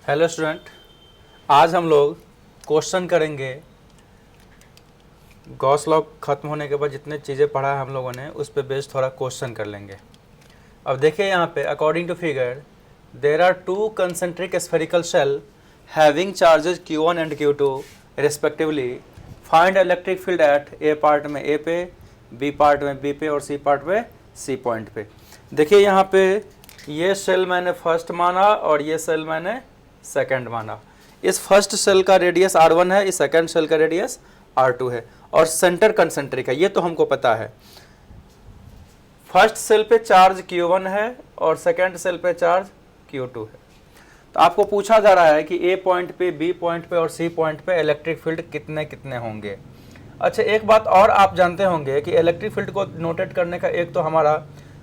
Hello student, आज हम लोग क्वेश्चन करेंगे। गॉस लॉ ख़त्म होने के बाद जितने चीज़ें पढ़ा है हम लोगों ने उस पर बेस्ड थोड़ा क्वेश्चन कर लेंगे। अब देखिए यहाँ पे according to figure there are two concentric spherical shell having charges Q1 and Q2 respectively. Find electric field at A part में ए पे, बी पार्ट में बी पे और सी पार्ट में सी पॉइंट पे। देखिए यहाँ पे ये सेल मैंने फर्स्ट माना और ये सेल मैंने सेकंड माना। इस फर्स्ट सेल का रेडियस R1 है, इस सेकंड सेल का रेडियस R2 है और सेंटर कंसेंट्रिक है, ये तो हमको पता है। फर्स्ट सेल पे चार्ज Q1 है और सेकंड सेल पे चार्ज Q2 है। तो आपको पूछा जा रहा है कि A पॉइंट पे, B पॉइंट पे और C पॉइंट पे इलेक्ट्रिक फील्ड कितने कितने होंगे। अच्छा, एक बात और आप जानते होंगे कि इलेक्ट्रिक फील्ड को नोटेट करने का एक तो हमारा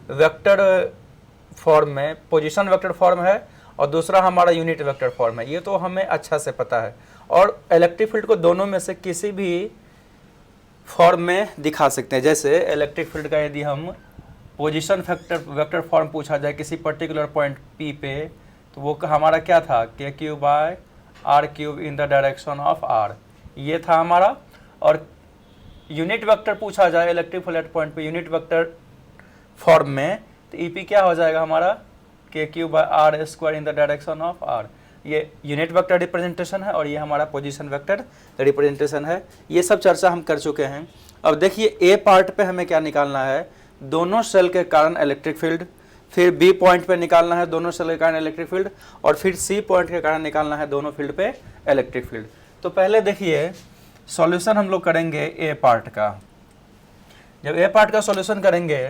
वेक्टर फॉर्म में, पोजीशन वेक्टर फॉर्म है और दूसरा हमारा यूनिट वेक्टर फॉर्म है, ये तो हमें अच्छा से पता है। और इलेक्ट्रिक फील्ड को दोनों में से किसी भी फॉर्म में दिखा सकते हैं। जैसे इलेक्ट्रिक फील्ड का यदि हम पोजीशन वेक्टर फॉर्म पूछा जाए किसी पर्टिकुलर पॉइंट P पे, तो वो हमारा क्या था, KQ/R³ in the direction of R, ये था हमारा। और यूनिट वेक्टर पूछा जाए इलेक्ट्रिक फील्ड पॉइंट पे यूनिट वेक्टर फॉर्म में, तो EP क्या हो जाएगा हमारा, KQ/R² in the direction of R। ये यूनिट वेक्टर रिप्रेजेंटेशन है और ये हमारा पोजीशन वेक्टर रिप्रेजेंटेशन है। ये सब चर्चा हम कर चुके हैं। अब देखिए A पार्ट पे हमें क्या निकालना है, दोनों सेल के कारण इलेक्ट्रिक फील्ड, फिर B पॉइंट पे निकालना है दोनों सेल के कारण इलेक्ट्रिक फील्ड, और फिर C पॉइंट के कारण निकालना है दोनों फील्ड पे इलेक्ट्रिक फील्ड। तो पहले देखिए सॉल्यूशन हम लोग करेंगे A पार्ट का। जब A पार्ट का सॉल्यूशन करेंगे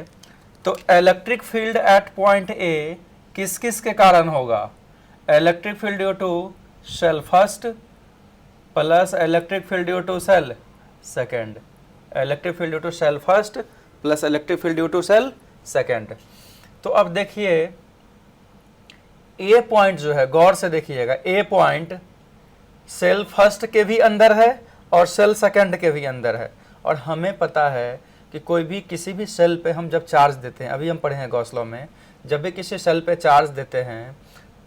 तो electric field at point A किस किस के कारण होगा, electric field due to shell first plus electric field due to shell second, electric field due to shell first plus electric field due to shell second. तो अब देखिए A point जो है, गौर से देखिएगा, A पॉइंट सेल फर्स्ट के भी अंदर है और सेल सेकंड के भी अंदर है। और हमें पता है कि कोई भी किसी भी सेल पे हम जब चार्ज देते हैं, अभी हम पढ़े हैं गॉस लॉ में, जब भी किसी सेल पे चार्ज देते हैं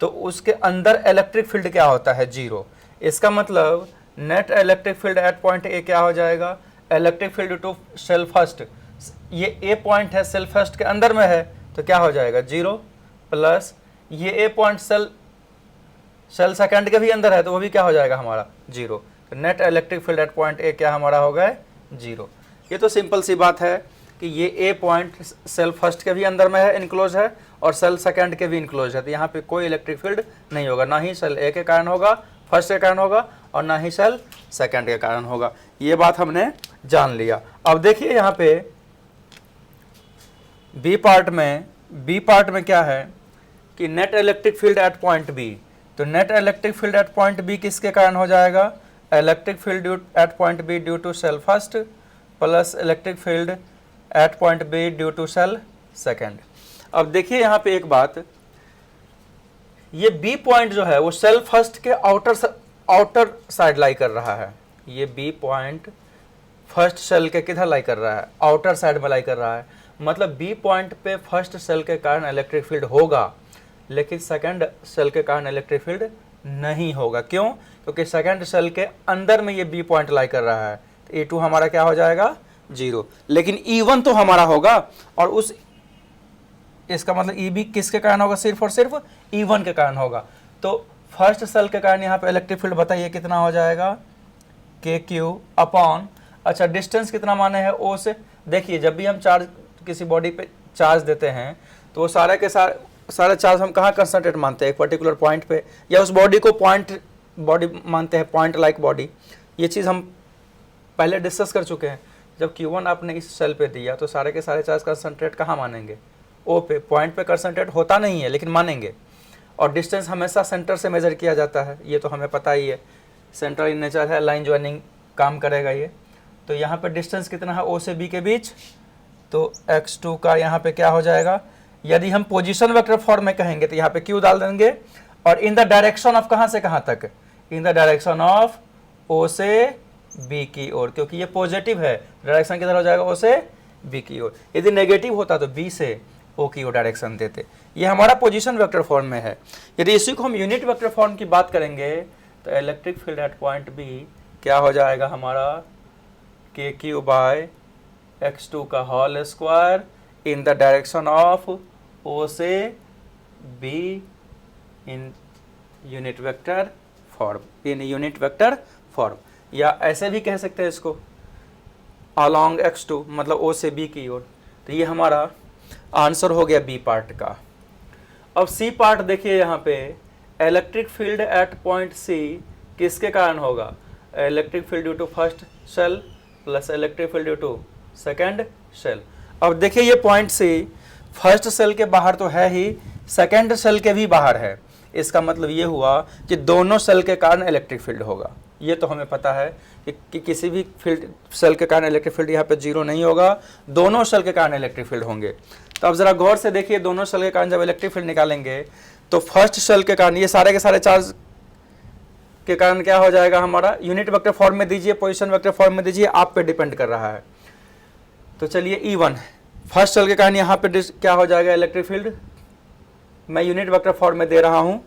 तो उसके अंदर इलेक्ट्रिक फील्ड क्या होता है, 0। इसका मतलब net electric field at point A क्या हो जाएगा, electric field to shell first, ये A पॉइंट है सेल फर्स्ट के अंदर में है तो क्या हो जाएगा 0, प्लस ये A पॉइंट सेल सेकंड के भी अंदर है तो वो भी क्या हो जाएगा हमारा 0। तो net electric field at point A क्या हमारा हो गया 0। ये तो सिंपल सी बात है कि ये A पॉइंट सेल फर्स्ट के भी अंदर में है, इनक्लोज है, और सेल सेकंड के भी इनक्लोज है, तो यहाँ पे कोई इलेक्ट्रिक फील्ड नहीं होगा, ना ही सेल A के कारण होगा, फर्स्ट के कारण होगा, और ना ही सेल सेकंड के कारण होगा। ये बात हमने जान लिया। अब देखिए यहाँ पे B पार्ट में क्या है कि net electric field at point B, तो net electric field at point B किसके कारण हो जाएगा, electric field at point B due to shell first plus electric field at point B due to shell second. अब देखिए यहाँ पे एक बात, ये B पॉइंट जो है वो सेल फर्स्ट के आउटर साइड लाई कर रहा है। ये B पॉइंट फर्स्ट सेल के किधर लाई कर रहा है, आउटर साइड में लाई कर रहा है। मतलब B पॉइंट पे फर्स्ट सेल के कारण इलेक्ट्रिक फील्ड होगा, लेकिन सेकंड सेल के कारण इलेक्ट्रिक फील्ड नहीं होगा। क्यों? क्योंकि सेकंड सेल के अंदर में ये B पॉइंट लाई कर रहा है, तो E2 हमारा क्या हो जाएगा 0। लेकिन E1 तो हमारा होगा, और इसका मतलब EB किसके कारण होगा, सिर्फ और सिर्फ E1 के कारण होगा। तो फर्स्ट सेल के कारण यहाँ पे इलेक्ट्रिक फील्ड बताइए कितना हो जाएगा, KQ अपॉन, अच्छा डिस्टेंस कितना माने हैं O से। देखिए जब भी हम चार्ज किसी बॉडी पे चार्ज देते हैं तो वो सारे के सारे चार्ज हम कहाँ कंसंट्रेट मानते हैं, एक पर्टिकुलर पॉइंट पे, या उस बॉडी को बॉडी मानते हैं, पॉइंट लाइक बॉडी। ये चीज़ हम पहले डिस्कस कर चुके हैं। जब Q1 आपने इस सेल पे दिया तो सारे के सारे चार्ज कंसंट्रेट कहाँ मानेंगे, O पे, पॉइंट पे कंसंट्रेट होता नहीं है लेकिन मानेंगे। और डिस्टेंस हमेशा सेंटर से मेजर किया जाता है, ये तो हमें पता ही है, सेंट्रल इन नेचर है, लाइन ज्वाइनिंग काम करेगा ये। तो यहाँ पे डिस्टेंस कितना है O से B के बीच, तो x2 का यहाँ पे क्या हो जाएगा, यदि हम पोजीशन वेक्टर फॉर्म में कहेंगे तो यहाँ पे Q डाल देंगे, और इन द डायरेक्शन ऑफ कहाँ से कहाँ तक, इन द डायरेक्शन ऑफ O से B की ओर, क्योंकि ये पॉजिटिव है, डायरेक्शन किधर हो जाएगा O से B की ओर। यदि नेगेटिव होता तो B से ओ की ओर डायरेक्शन देते। ये हमारा पोजीशन वेक्टर फॉर्म में है। यदि इसी को हम यूनिट वेक्टर फॉर्म की बात करेंगे तो electric field at point B क्या हो जाएगा हमारा, के क्यू बाय x2 का whole square in the direction of O से B in unit vector form, in unit vector form. या ऐसे भी कह सकते हैं इसको अलॉन्ग x2, मतलब ओ से बी की ओर। तो ये हमारा आंसर हो गया बी पार्ट का। अब सी पार्ट देखिए, यहाँ पे electric field at point C किसके कारण होगा, electric field due to first shell plus electric field due to second shell. अब देखिए ये पॉइंट सी फर्स्ट शेल के बाहर तो है ही, सेकेंड शेल के भी बाहर है। इसका मतलब ये हुआ कि दोनों शेल के कारण इलेक्ट्रिक फील्ड होगा। ये तो हमें पता है कि किसी भी फील्ड शेल के कारण इलेक्ट्रिक फील्ड यहाँ पे जीरो नहीं होगा, दोनों शेल के कारण इलेक्ट्रिक फील्ड होंगे। तो अब जरा गौर से देखिए, दोनों शेल के कारण जब इलेक्ट्रिक फील्ड निकालेंगे तो फर्स्ट शेल के कारण ये सारे के सारे चार्ज के कारण क्या हो जाएगा हमारा, यूनिट वेक्टर फॉर्म में दीजिए, पोजीशन वेक्टर फॉर्म में दीजिए, आप पे डिपेंड कर रहा है। तो चलिए E1 फर्स्ट शेल के कारण यहाँ पे क्या हो जाएगा इलेक्ट्रिक फील्ड, मैं यूनिट वेक्टर फॉर्म में दे रहा हूँ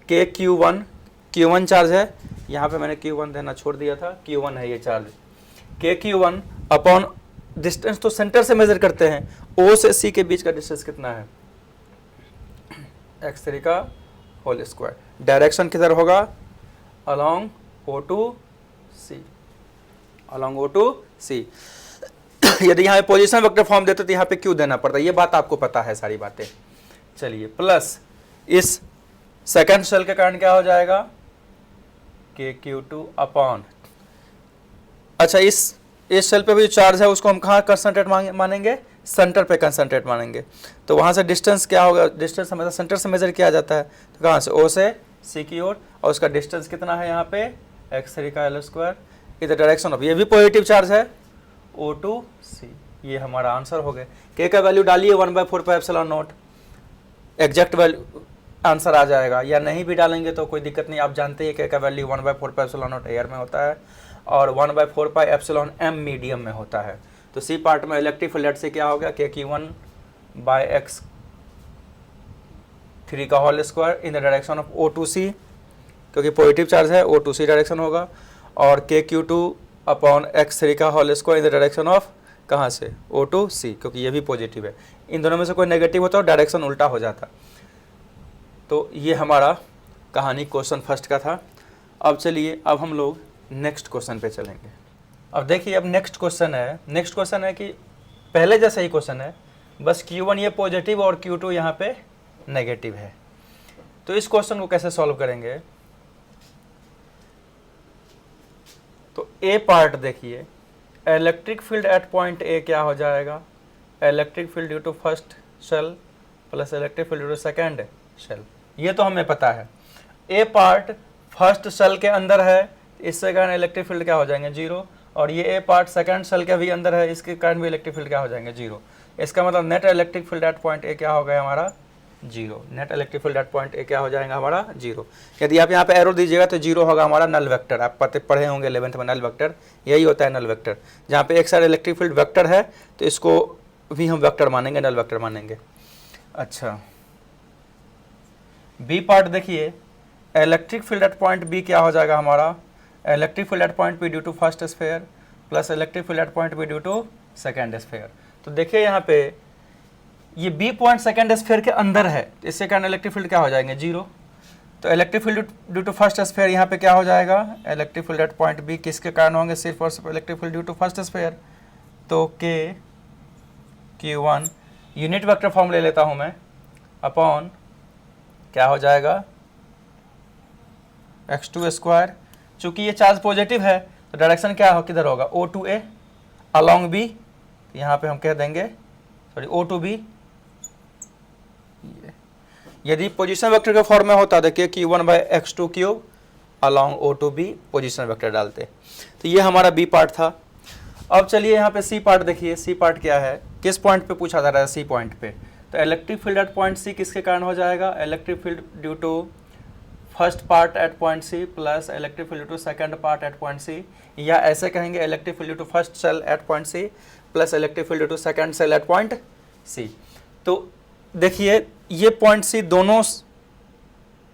के Q1 चार्ज है, यहाँ पे मैंने Q1 देना छोड़ दिया था, Q1 है ये चार्ज, के Q1 अपॉन डिस्टेंस तो सेंटर से मेजर करते हैं, O से C के बीच का डिस्टेंस कितना है, x3 का होल स्क्वायर। डायरेक्शन किधर होगा, along O to C, along O to C। यदि यहाँ पे पोजीशन वेक्टर फॉर्म देते तो यहाँ पे क्यों देना पड़ता, ये बात आपको पता है सारी बातें। चलिए प्लस इस सेकंड शेल के कारण क्या हो जाएगा, के Q2 अपॉन, अच्छा इस शेल पे भी चार्ज है उसको हम कहाँ कंसंट्रेट मानेंगे, सेंटर पे कंसंट्रेट मानेंगे। तो वहाँ से डिस्टेंस क्या होगा, डिस्टेंस हमेशा सेंटर से मेजर किया जाता है, तो कहाँ से, O से C की ओर, और उसका डिस्टेंस कितना है यहाँ पे x3 का होल स्क्वायर इधर डायरेक्शन ऑफ, ये भी पॉजिटिव चार्ज है O to C। ये हमारा आंसर हो गया। के का वैल्यू डालिए 1/4πε0, एग्जैक्ट वैल्यू आंसर आ जाएगा, या नहीं भी डालेंगे तो कोई दिक्कत नहीं। आप जानते हैं के का वैल्यू 1/4πε0 एयर में होता है और 1/4πε मीडियम में होता है। तो सी पार्ट में इलेक्ट्रिक फील्ड से क्या हो गया, के Q1 बाय x3 का whole square in the direction of O to C, क्योंकि पॉजिटिव चार्ज है O to C डायरेक्शन होगा, और के Q2 अपॉन x3 का whole square in the direction of कहाँ से, O to C, क्योंकि ये भी पॉजिटिव है। इन दोनों में से कोई नेगेटिव होता है डायरेक्शन उल्टा हो जाता। तो ये हमारा कहानी क्वेश्चन फर्स्ट का था। अब चलिए अब हम लोग नेक्स्ट क्वेश्चन पे चलेंगे। अब देखिए अब नेक्स्ट क्वेश्चन है कि पहले जैसा ही क्वेश्चन है, बस Q1 ये पॉजिटिव और Q2 यहाँ पे नेगेटिव है। तो इस क्वेश्चन को कैसे सॉल्व करेंगे, तो ए पार्ट देखिए, electric field at point A क्या हो जाएगा, electric field due to first shell plus electric field due to second shell, ये तो हमें पता है। ए पार्ट फर्स्ट शेल के अंदर है, इससे कारण इलेक्ट्रिक फील्ड क्या हो जाएंगे, जीरो, और ये ए पार्ट सेकंड शेल के भी अंदर है, इसके कारण भी इलेक्ट्रिक फील्ड क्या हो जाएंगे, जीरो। इसका मतलब net electric field at point A क्या हो गया हमारा, zero. Net electric field at point A क्या हो जाएगा हमारा, जीरो। यदि आप यहाँ पे एरो दीजिएगा तो जीरो होगा हमारा नल वेक्टर। आप पढ़े होंगे 11th में नल वेक्टर, यही होता है नल वेक्टर। जहाँ पे एक साइड इलेक्ट्रिक फील्ड वेक्टर है तो इसको भी हम वेक्टर मानेंगे, नल वेक्टर मानेंगे। अच्छा बी पार्ट देखिए, electric field at point B क्या हो जाएगा हमारा, electric field at point B due to first sphere plus electric field at point B due to second sphere. तो देखिए यहाँ पे ये बी पॉइंट सेकेंड स्फीयर के अंदर है, इससे कारण इलेक्ट्रिक फील्ड क्या हो जाएंगे, जीरो। तो electric field due to first sphere यहाँ पे क्या हो जाएगा, electric field at point B किसके कारण होंगे, सिर्फ और सिर्फ electric field due to first sphere. तो के Q1 यूनिट वेक्टर फॉर्म ले लेता हूँ मैं, अपॉन क्या हो जाएगा x2 स्क्वायर। चूंकि ये चार्ज पॉजिटिव है तो डायरेक्शन क्या हो, किधर होगा, O to A along B, यहाँ पे हम कह देंगे सॉरी O to B। यदि पोजीशन वेक्टर के फॉर्म में होता देखिए Q1 by x2 cube along O to B, position vector डालते। तो ये हमारा बी पार्ट था। अब चलिए यहाँ पे सी पार्ट देखिए, सी पार्ट क्या है, किस पॉइंट पे पूछा जा रहा है, सी पॉइंट पे। तो electric field at point C किसके कारण हो जाएगा, electric field due to first part at point C plus electric field due to second part at point C, या ऐसे कहेंगे electric field due to first cell at point C plus electric field due to second cell at point C. तो देखिए ये point सी दोनों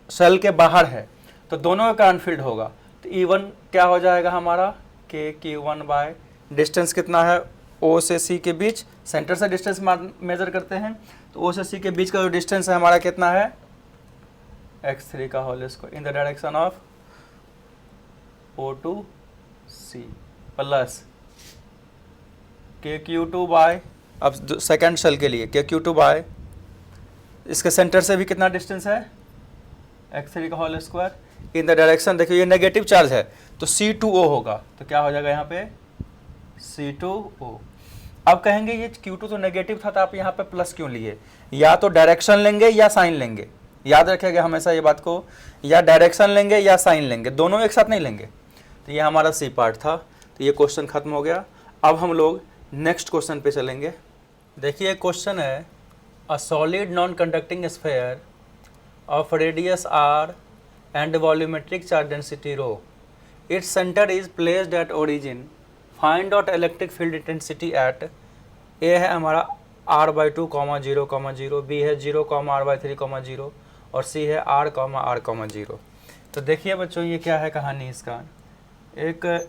cell के बाहर है, तो दोनों का करंट फील्ड होगा, तो E1 क्या हो जाएगा हमारा के Q1 बाय डिस्टेंस कितना है O से C के बीच, सेंटर से डिस्टेंस मेजर करते हैं, तो O से C के बीच का जो डिस्टेंस है हमारा कितना है x3 का whole square in the direction of O to C plus KQ2 by, अब सेकेंड सेल के लिए KQ2 बाय इसके सेंटर से भी कितना डिस्टेंस है x3 का whole square in the direction, देखिए ये नेगेटिव चार्ज है तो C2O होगा, तो क्या हो जाएगा यहाँ पे C2O। अब कहेंगे ये Q2 तो नेगेटिव था तो आप यहाँ पे प्लस क्यों लिए, या तो डायरेक्शन लेंगे या साइन लेंगे, याद रखिएगा हमेशा ये बात को, या डायरेक्शन लेंगे या साइन लेंगे, दोनों एक साथ नहीं लेंगे। तो ये हमारा C पार्ट था, तो ये क्वेश्चन खत्म हो गया। अब हम लोग नेक्स्ट क्वेश्चन पे चलेंगे। देखिए क्वेश्चन है a solid non conducting sphere of radius r and volumetric charge density rho, its center is placed at origin, find out electric field intensity at A है हमारा r/2, 0, 0, B है 0, r/3, 0 और C है r, 0। तो देखिए बच्चों ये क्या है कहानी इसका, एक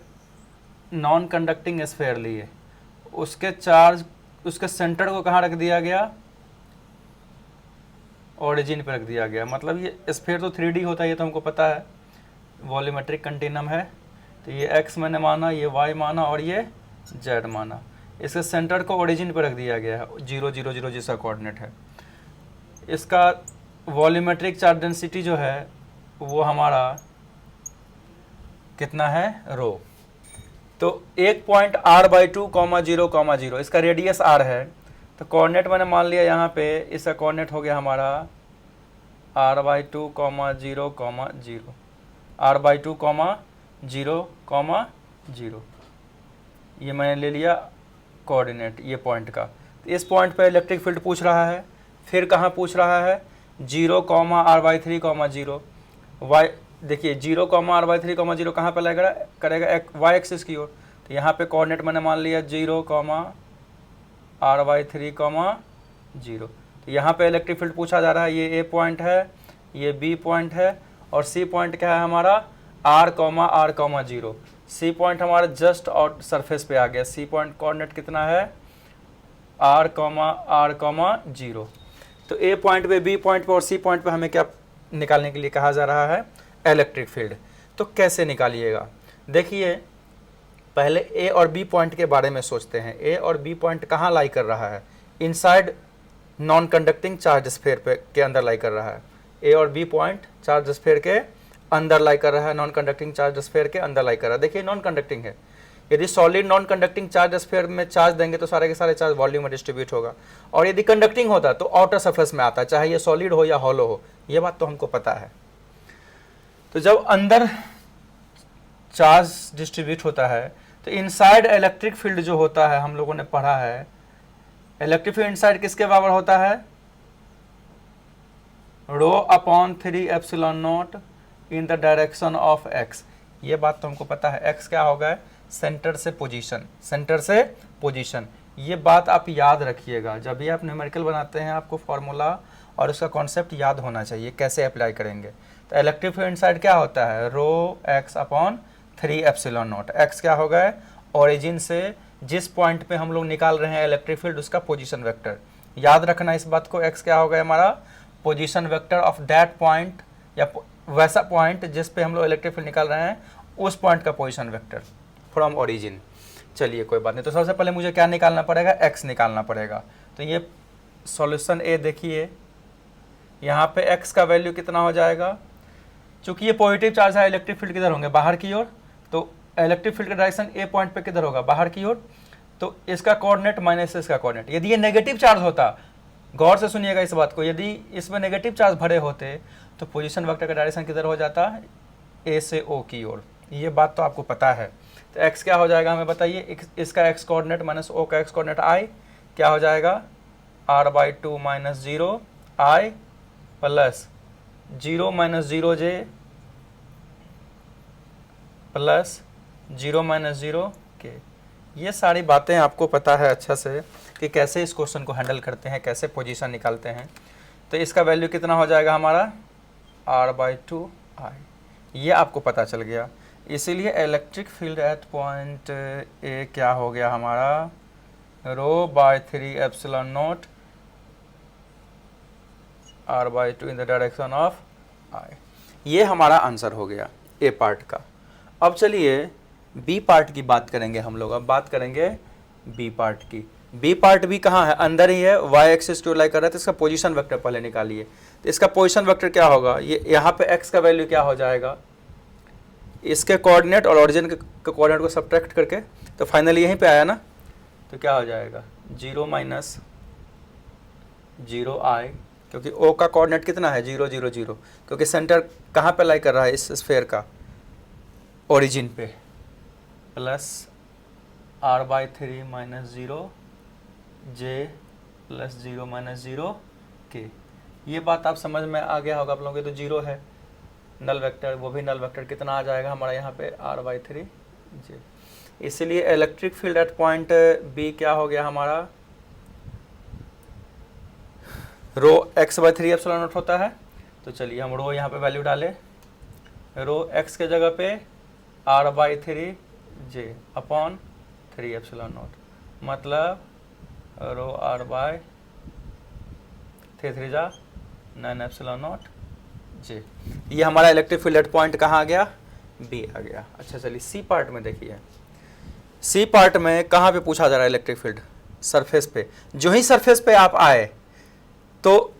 नॉन कंडक्टिंग स्फीयर लिए, उसके चार्ज उसके सेंटर को कहाँ रख दिया गया, ओरिजिन पर रख दिया गया। मतलब ये स्फीयर तो 3D होता है, ये तो हमको पता है, वॉल्यूमेट्रिक कंटिन्यूम है, तो ये x मैंने माना, ये y माना और ये z माना, इसके सेंटर को ओरिजिन पर रख दिया गया है 0, 0, 0 जिसका कोऑर्डिनेट है। इसका वॉल्यूमेट्रिक चार्ज डेंसिटी जो है वो हमारा कितना है रो। तो एक पॉइंट r/2, 0, 0 इसका रेडियस r है, तो कोऑर्डिनेट मैंने मान लिया यहाँ पे, इसका कोऑर्डिनेट हो गया हमारा r/2, 0, 0, r/2, 0, 0, ये मैंने ले लिया कोऑर्डिनेट ये पॉइंट का। तो इस पॉइंट पे इलेक्ट्रिक फील्ड पूछ रहा है, फिर कहाँ पूछ रहा है 0, r/3, 0, y देखिए 0, r/3, 0 कहाँ पे लगेगा करेगा y एक्सिस की ओर, तो यहाँ पे कोऑर्डिनेट मैंने मान लिया 0, r/3, 0। तो यहाँ पे इलेक्ट्रिक फील्ड पूछा जा रहा है, ये A पॉइंट है, ये B पॉइंट है और C पॉइंट क्या है हमारा r, 0। C पॉइंट हमारा जस्ट और सरफेस पे आ गया, C पॉइंट कोऑर्डिनेट कितना है r, 0। तो A पॉइंट पे, B पॉइंट पे और C पॉइंट पे हमें क्या निकालने के लिए कहा जा रहा है इलेक्ट्रिक फील्ड। तो कैसे निकालिएगा, देखिए पहले A और B पॉइंट के बारे में सोचते हैं। A और B पॉइंट कहाँ लाई कर रहा है, inside non conducting charge sphere पे के अंदर लाई कर रहा है। A और B पॉइंट चार्ज स्फीयर के अंदर लाई कर रहा है, नॉन कंडक्टिंग चार्ज स्फीयर के अंदर लाई कर रहा है। देखिए नॉन कंडक्टिंग है, यदि solid non conducting charge sphere में चार्ज देंगे तो सारे के सारे चार्ज वॉल्यूम में डिस्ट्रीब्यूट होगा, और यदि कंडक्टिंग होता तो आउटर सरफेस में आता, चाहे ये सॉलिड हो या हॉलो हो, ये बात तो हमको पता है। तो जब अंदर चार्ज डिस्ट्रीब्यूट होता है तो इनसाइड इलेक्ट्रिक फील्ड जो होता है, हम लोगों ने पढ़ा है इलेक्ट्रिक फील्ड इनसाइड किसके बराबर होता है ρ/3ε0 in the direction of x। ये बात तो हमको पता है, x क्या होगा सेंटर से पोजीशन, सेंटर से पोजीशन। ये बात आप याद रखिएगा, जब भी आप न्यूमेरिकल बनाते हैं आपको फार्मूला और उसका कॉन्सेप्ट याद होना चाहिए कैसे अप्लाई करेंगे। तो इलेक्ट्रिक फील्ड इनसाइड क्या होता है ρx/3ε0। x क्या होगा ओरिजिन से जिस पॉइंट पे हम लोग निकाल रहे हैं इलेक्ट्रिक फील्ड उसका पोजीशन वेक्टर, याद रखना इस बात को। x क्या होगा हमारा position vector of that point, या वैसा पॉइंट जिस पे हम लोग इलेक्ट्रिक फील्ड निकाल रहे हैं उस पॉइंट का पोजीशन वेक्टर फ्रॉम ओरिजिन। चलिए कोई बात नहीं, तो सबसे पहले मुझे क्या निकालना पड़ेगा x निकालना पड़ेगा। तो ये सॉल्यूशन A देखिए, यहाँ पे x का वैल्यू कितना हो जाएगा, चूंकि ये पॉजिटिव चार्ज है इलेक्ट्रिक फील्ड किधर होंगे बाहर की ओर, तो इलेक्ट्रिक फील्ड का डायरेक्शन A पॉइंट पे किधर होगा बाहर की ओर, तो इसका कोऑर्डिनेट माइनस इसका कोऑर्डिनेट। यदि ये नेगेटिव चार्ज होता, गौर से सुनिएगा इस बात को, यदि इसमें नेगेटिव चार्ज भरे होते तो पोजीशन वेक्टर का डायरेक्शन किधर हो जाता A से O की ओर, ये बात तो आपको पता है। तो x क्या हो जाएगा हमें बताइए, इसका x कोऑर्डिनेट माइनस O का x कोऑर्डिनेट I क्या हो जाएगा r/2 - 0 I plus 0 - 0j plus 0 - 0 k। ये सारी बातें आपको पता है अच्छा से, कि कैसे इस क्वेश्चन को हैंडल करते हैं, कैसे पोजीशन निकालते हैं। तो इसका वैल्यू कितना हो जाएगा हमारा r/2I, ये आपको पता चल गया। इसीलिए electric field at point A क्या हो गया हमारा ρ/3ε0 r/2 in the direction of I। ये हमारा आंसर हो गया ए पार्ट का। अब चलिए बी पार्ट की बात करेंगे हम लोग। अब बात करेंगे बी पार्ट की। बी पार्ट भी कहाँ है, अंदर ही है, वाई एक्सिस टू लाई कर रहा है, तो इसका पोजीशन वेक्टर पहले निकालिए। तो इसका पोजीशन वेक्टर क्या होगा, ये यहाँ पे एक्स का वैल्यू क्या हो जाएगा, इसके कोऑर्डिनेट और ओरिजिन के कोऑर्डिनेट को सब्ट्रैक्ट करके, तो फाइनली यहीं पे आया ना, तो क्या हो जाएगा 0 - 0I, क्योंकि ओ का कोऑर्डिनेट कितना है 0 0 0, क्योंकि सेंटर कहाँ पे लाई कर रहा है इस स्फेयर का, ओरिजिन पे, plus r/3 - 0 j plus 0 - 0 k। ये बात आप समझ में आ गया होगा आप लोगों के। तो 0 है नल वेक्टर, वो भी नल वेक्टर कितना आ जाएगा हमारा यहाँ पे r/3 j। इसलिए electric field at point B क्या हो गया हमारा ρx/3ε0 होता है। तो चलिए हम रो यहाँ पे वैल्यू डालें, ρx के जगह पे r/3 j अपॉन 3ε0, मतलब ρr/3 3 जा 9ε0 j। ये हमारा इलेक्ट्रिक फील्ड एट पॉइंट कहाँ आ गया, बी आ गया। अच्छा चलिए सी पार्ट में देखिए, सी पार्ट में कहाँ पे पूछा जा रहा है इलेक्ट्रिक फील्ड, सरफेस पे। जो ही सरफेस पे आप आए तो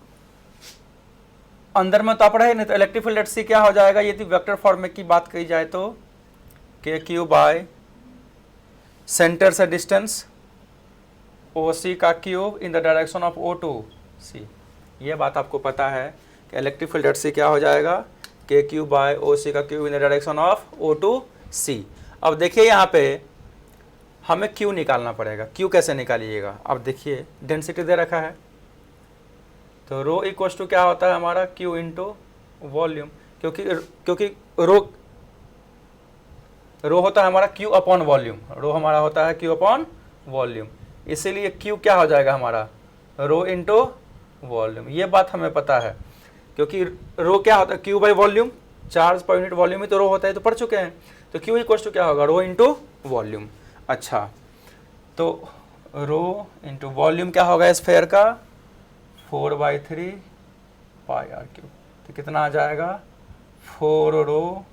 अंदर में तो आप रहे नहीं, तो इलेक्ट्रिक फील्ड एट सी क्या हो जाएगा, यदि वेक्टर फॉर्म में की बात की जाए तो KQ बाय सेंटर से डिस्टेंस OC का cube in the direction of O to C। ये बात आपको पता है कि इलेक्ट्रिक फील्ड एट सी क्या हो जाएगा KQ बाय OC का cube in the direction of O to C। अब देखिए यहाँ पे हमें Q निकालना पड़ेगा। Q कैसे निकालिएगा, अब देखिए डेंसिटी दे रखा है, तो रो इक्वल टू क्या होता है हमारा Q इंटू वॉल्यूम, क्योंकि रो होता है हमारा Q अपॉन वॉल्यूम, रो हमारा होता है Q अपॉन वॉल्यूम, इसीलिए Q क्या हो जाएगा हमारा रो इंटू वॉल्यूम। ये बात हमें पता है, क्योंकि रो क्या होता है Q बाई वॉल्यूम, चार्ज पर यूनिट वॉल्यूम ही तो रो होता है, तो पढ़ चुके हैं। तो Q इक्वल टू क्या होगा रो इंटू वॉल्यूम। अच्छा तो रो इंटू वॉल्यूम क्या होगा स्फेयर का 4/3 पाई r क्यूब, तो कितना आ जाएगा 4 rho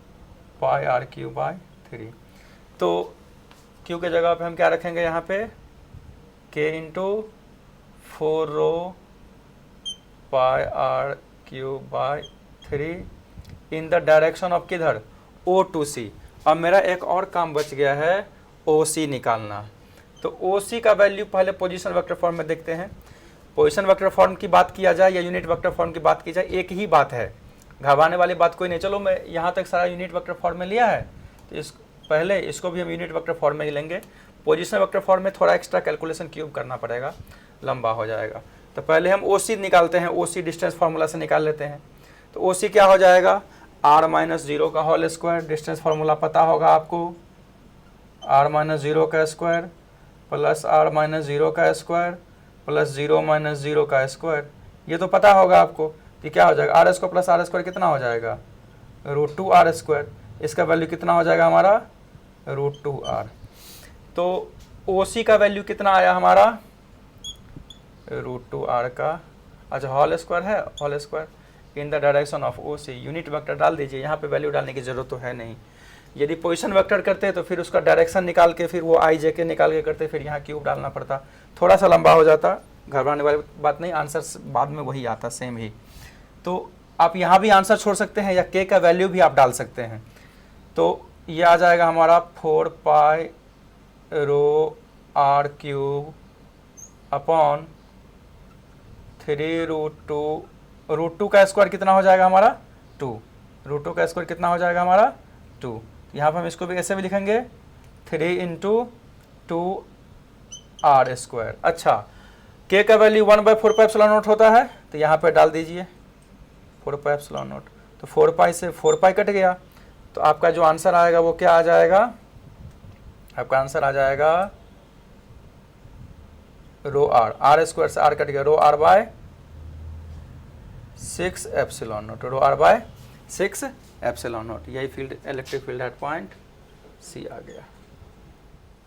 pi r cube by 3। तो Q के जगह पे हम क्या रखेंगे यहाँ पे K into 4 rho pi r cube by 3 in the direction of किधर O टू C। अब मेरा एक और काम बच गया है OC निकालना। तो OC का वैल्यू पहले पोजीशन वेक्टर फॉर्म में देखते हैं। पोजीशन वेक्टर फॉर्म की बात किया जाए या यूनिट वेक्टर फॉर्म की बात की जाए, एक ही बात है, घबराने वाली बात कोई नहीं। चलो मैं यहाँ तक सारा यूनिट वेक्टर फॉर्म में लिया है, तो पहले इसको भी हम यूनिट वेक्टर फॉर्म में ही लेंगे। पोजीशन वेक्टर फॉर्म में थोड़ा एक्स्ट्रा कैलकुलेशन क्यूब करना पड़ेगा, लंबा हो जाएगा। तो पहले हम OC निकालते हैं, OC डिस्टेंस फार्मूला से निकाल लेते हैं। तो OC क्या हो जाएगा r - 0 का होल स्क्वायर, डिस्टेंस फार्मूला पता होगा आपको, r - 0 का स्क्वायर प्लस r - 0 का स्क्वायर प्लस 0 - 0 का स्क्वायर, ये तो पता होगा आपको। तो क्या हो जाएगा r² प्लस r² कितना हो जाएगा √2r²। इसका वैल्यू कितना हो जाएगा हमारा √2r। तो OC का वैल्यू कितना आया हमारा √2r का, अच्छा होल स्क्वायर है, whole square in the direction of OC। Unit vector डाल दीजिए, यहाँ पे वैल्यू डालने की जरूरत तो है नहीं। यदि पोजीशन वेक्टर करते तो फिर उसका डायरेक्शन निकाल के फिर वो I J के निकाल के करते, फिर यहाँ क्यूब डालना पड़ता, थोड़ा सा लंबा हो जाता। घबराने वाली बात नहीं, आंसर बाद में वही आता सेम ही। तो आप यहाँ भी आंसर छोड़ सकते हैं या K का वैल्यू भी आप डाल सकते हैं। तो ये आ जाएगा हमारा 4 पाई रो r क्यूब अपॉन 3 √2 का स्क्वायर कितना हो जाएगा हमारा 2, √2 का स्क्वायर कितना हो जाएगा हमारा 2। यहाँ पर हम इसको भी ऐसे भी लिखेंगे 3 × 2r²। अच्छा K का वैल्यू 1/4πε0 होता है, तो यहाँ पे डाल दीजिए 4πε0। तो 4 पाई से 4 पाई कट गया, तो आपका जो आंसर आएगा वो क्या आ जाएगा, आपका आंसर आ जाएगा रो आर स्क्वायर से आर कट गया, rho R by 6 epsilon naught, rho R by 6 epsilon naught. यही field electric field at point C आ गया।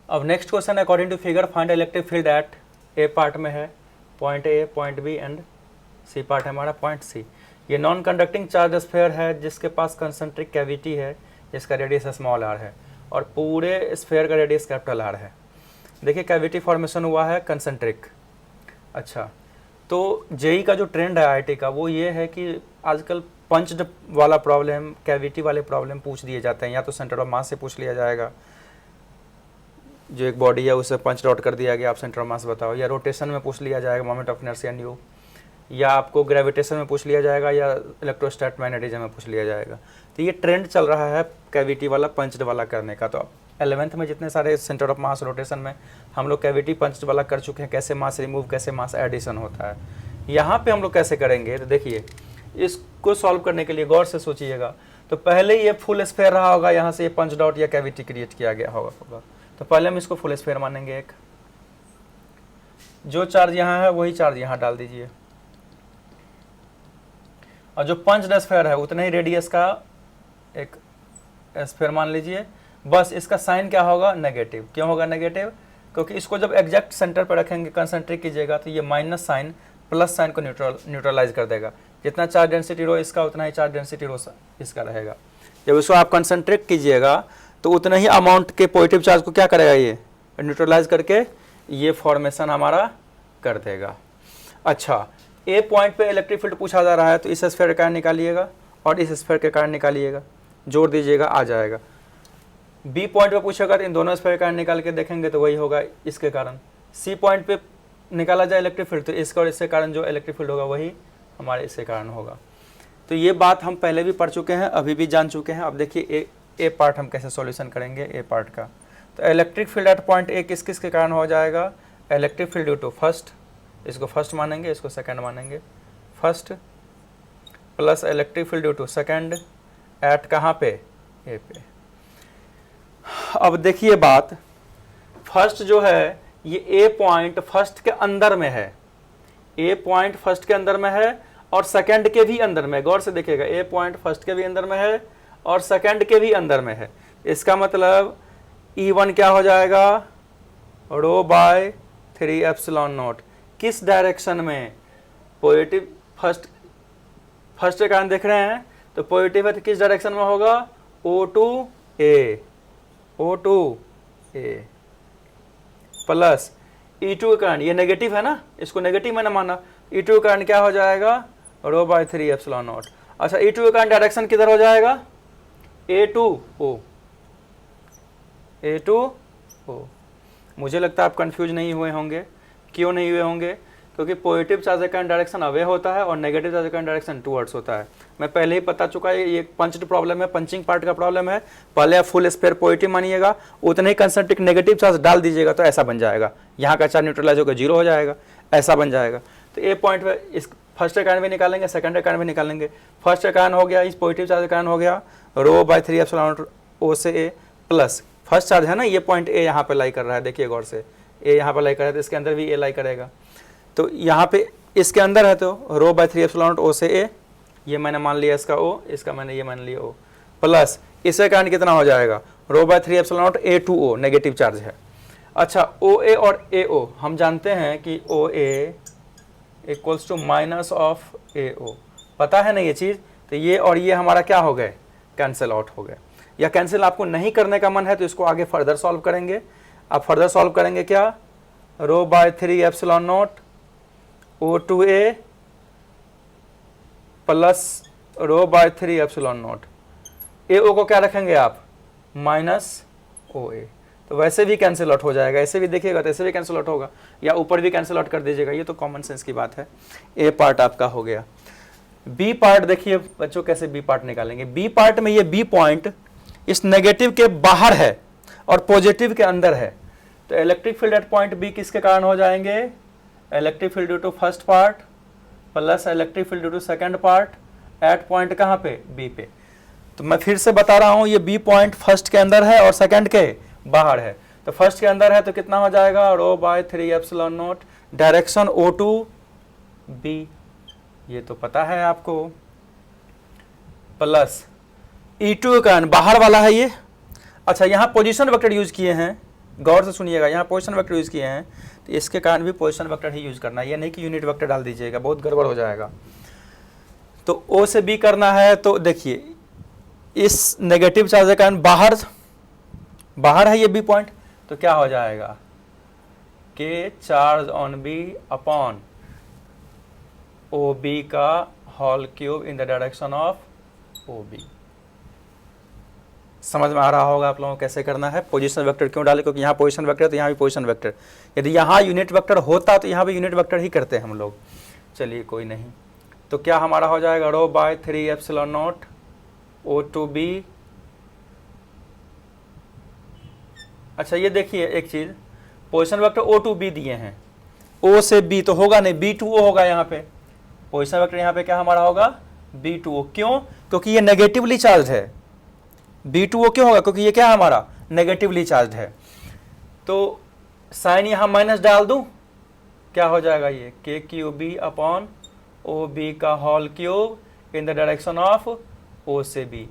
अब next question, according to figure find electric field at A part में है point A, point B and C part है हमारा point सी। ये non conducting charge sphere है जिसके पास कंसंट्रिक कैविटी है जिसका रेडियस स्मॉल आर है और पूरे स्फीयर का रेडियस कैपिटल आर है। देखिए कैविटी फॉर्मेशन हुआ है कंसंट्रिक। अच्छा, तो जेई का जो ट्रेंड है आईआईटी का वो ये है कि आजकल पंच्ड वाला प्रॉब्लम, कैविटी वाले प्रॉब्लम पूछ दिए जाते हैं। या तो सेंटर ऑफ मास से पूछ लिया जाएगा, जो एक बॉडी है उसे पंच आउट कर दिया गया, आप सेंटर ऑफ मास बताओ, या रोटेशन में पूछ लिया जाएगा मोमेंट ऑफ इनर्शिया न्यू, या आपको ग्रेविटेशन में पूछ लिया जाएगा, या इलेक्ट्रोस्टैट मैग्नेटिज्म में पूछ लिया जाएगा। तो ये ट्रेंड चल रहा है कैविटी वाला पंच्ड वाला करने का। तो 11th में जितने सारे सेंटर ऑफ मास रोटेशन में हम लोग कैविटी पंच्ड वाला कर चुके हैं, कैसे मास रिमूव, कैसे मास एडिशन होता है। यहाँ पे हम लोग कैसे करेंगे, तो देखिए इसको सॉल्व करने के लिए गौर से सोचिएगा। तो पहले ये फुल स्फीयर रहा होगा, यहाँ से ये पंच आउट या कैविटी क्रिएट किया गया होगा। तो पहले हम इसको फुल स्फीयर मानेंगे। एक जो चार्ज यहाँ है वही चार्ज यहाँ डाल दीजिए, और जो पंच स्फीयर है उतने ही रेडियस का एक स्फीयर मान लीजिए। बस इसका साइन क्या होगा, नेगेटिव। क्यों होगा नेगेटिव, क्योंकि इसको जब एग्जैक्ट सेंटर पर रखेंगे, कंसंट्रेट कीजिएगा, तो ये माइनस साइन प्लस साइन को न्यूट्रलाइज कर देगा। जितना चार्ज डेंसिटी रो इसका उतना ही चार्ज डेंसिटी रो इसका रहेगा। जब इसको आप कंसंट्रेट कीजिएगा तो उतना ही अमाउंट के पॉजिटिव चार्ज को क्या करेगा, ये न्यूट्रलाइज करके ये फॉर्मेशन हमारा कर देगा। अच्छा, ए पॉइंट पे इलेक्ट्रिक फील्ड पूछा जा रहा है, तो इस स्फीयर के कारण निकालिएगा और इस स्फीयर के कारण निकालिएगा, जोड़ दीजिएगा, आ जाएगा। बी पॉइंट पे पूछेगा तो इन दोनों स्फीयर के कारण निकाल के देखेंगे तो वही होगा इसके कारण। सी पॉइंट पे निकाला जाए इलेक्ट्रिक फील्ड तो इसका और इसके कारण जो इलेक्ट्रिक फील्ड होगा वही हमारे इसके कारण होगा। तो ये बात हम पहले भी पढ़ चुके हैं, अभी भी जान चुके हैं। अब देखिए ए पार्ट हम कैसे सॉल्यूशन करेंगे ए पार्ट का। तो electric field at point A किस किस के कारण हो जाएगा, electric field due to first, इसको फर्स्ट मानेंगे, इसको सेकंड मानेंगे, first plus electric field due to second at कहाँ पे, ए पे। अब देखिए बात, फर्स्ट जो है ये ए पॉइंट फर्स्ट के अंदर में है, ए पॉइंट फर्स्ट के अंदर में है और सेकंड के भी अंदर में। गौर से देखिएगा, ए पॉइंट फर्स्ट के भी अंदर में है और सेकंड के भी अंदर में है। इसका मतलब E1 क्या हो जाएगा, रो बाय 3 एप्सिलॉन नॉट। किस डायरेक्शन में, पॉजिटिव, फर्स्ट के कारण देख रहे हैं तो पॉजिटिव है तो किस डायरेक्शन में होगा, O2A, O2A प्लस E2 के कारण, ये नेगेटिव है ना, इसको नेगेटिव मैंने माना, E2 के कारण क्या हो जाएगा, रो बाय 3 एप्सिलॉन नॉट। अच्छा, E2 के कारण डायरेक्शन किधर हो जाएगा, A2O, A2O। मुझे लगता है आप कंफ्यूज नहीं हुए होंगे। क्यों नहीं हुए होंगे, क्योंकि पॉजिटिव चार्ज का डायरेक्शन अवे होता है और नेगेटिव चार्ज का डायरेक्शन टुवर्ड्स होता है। मैं पहले ही बता चुका है, ये पंच्ड प्रॉब्लम है, पंचिंग पार्ट का प्रॉब्लम है। पहले आप फुल स्फीयर पॉजिटिव मानिएगा, उतने ही कंसंट्रिक नेगेटिव चार्ज डाल दीजिएगा तो ऐसा बन जाएगा, यहाँ का चार्ज न्यूट्रलाइज होकर 0 हो जाएगा, ऐसा बन जाएगा। तो ए पॉइंट पे इस फर्स्ट के कारण भी निकालेंगे, सेकंड के कारण भी निकालेंगे। फर्स्ट के कारण हो गया, इस पॉजिटिव चार्ज के कारण हो गया rho by 3 epsilon naught O से ए प्लस फर्स्ट चार्ज है ना, ये पॉइंट ए यहाँ पे लाई कर रहा है, देखिए गौर से, ए यहाँ पे लाई कर रहा है तो इसके अंदर भी ए लाई करेगा। तो यहाँ पे इसके अंदर है तो रो बाय 3 एप्सिलॉन नॉट O से ए, ये मैंने मान लिया इसका O, इसका मैंने ये मान लिया O, प्लस इसके कारण कितना हो जाएगा, rho by 3 epsilon naught A2O, negative charge है। अच्छा, OA और AO हम जानते हैं कि OA equals to minus of AO, पता है ना ये चीज़। तो ये और ये हमारा क्या हो गए, कैंसिल आउट हो गए। या कैंसिल आपको नहीं करने का मन है तो इसको आगे फर्दर सॉल्व करेंगे। आप फर्दर सॉल्व करेंगे क्या, rho by 3 epsilon naught O2A plus rho by 3 epsilon naught, AO को क्या रखेंगे आप, माइनस OA। तो वैसे भी कैंसिल आउट हो जाएगा, ऐसे भी देखिएगा तो ऐसे भी कैंसिल आउट होगा, या ऊपर भी कैंसिल आउट कर दीजिएगा। ये तो कॉमन सेंस की बात है। ए पार्ट आपका हो गया। बी पार्ट देखिए बच्चों, कैसे बी पार्ट निकालेंगे। बी पार्ट में ये बी पॉइंट इस नेगेटिव के बाहर है और पॉजिटिव के अंदर है। तो electric field at point B किसके कारण हो जाएंगे, electric field due to first part plus electric field due to second part at point कहाँ पे, बी पे। तो मैं फिर से बता रहा हूँ, ये बी पॉइंट फर्स्ट के अंदर है और सेकंड के बाहर है। तो फर्स्ट के अंदर है तो कितना हो जाएगा, rho by 3 epsilon naught direction O to B, ये तो पता है आपको, प्लस E2 का बाहर वाला है ये। अच्छा यहाँ पोजीशन वेक्टर यूज किए हैं, गौर से सुनिएगा, यहाँ पोजीशन वेक्टर यूज किए हैं, तो इसके कारण भी पोजीशन वेक्टर ही यूज करना है, ये नहीं कि यूनिट वेक्टर डाल दीजिएगा, बहुत गड़बड़ हो जाएगा। तो O से B करना है, तो देखिए इस नेगेटिव चार्ज के कारण बाहर है ये B पॉइंट, तो क्या हो जाएगा के charge on B upon OB का whole cube in the direction of OB। समझ में आ रहा होगा आप लोगों को कैसे करना है। पोजीशन वेक्टर क्यों डाले, क्योंकि यहाँ पोजीशन वेक्टर है तो यहाँ भी पोजीशन वेक्टर, यदि यहाँ यूनिट वेक्टर होता तो यहाँ भी यूनिट वेक्टर ही करते हैं हम लोग। चलिए कोई नहीं, तो क्या हमारा हो जाएगा rho by 3 epsilon naught O to B। अच्छा ये देखिए एक चीज, position vector O to B दिए हैं, O से B तो होगा नहीं, B टू O होगा यहाँ पे। पोजीशन वेक्टर यहाँ पे क्या हमारा होगा B टू O, क्यों, क्योंकि ये नेगेटिवली चार्ज है। B टू O क्यों होगा, क्योंकि ये क्या है हमारा नेगेटिवली चार्ज है। तो साइन यहाँ माइनस डाल दूं, क्या हो जाएगा ये K Q B upon O B का whole cube in the direction of O से B।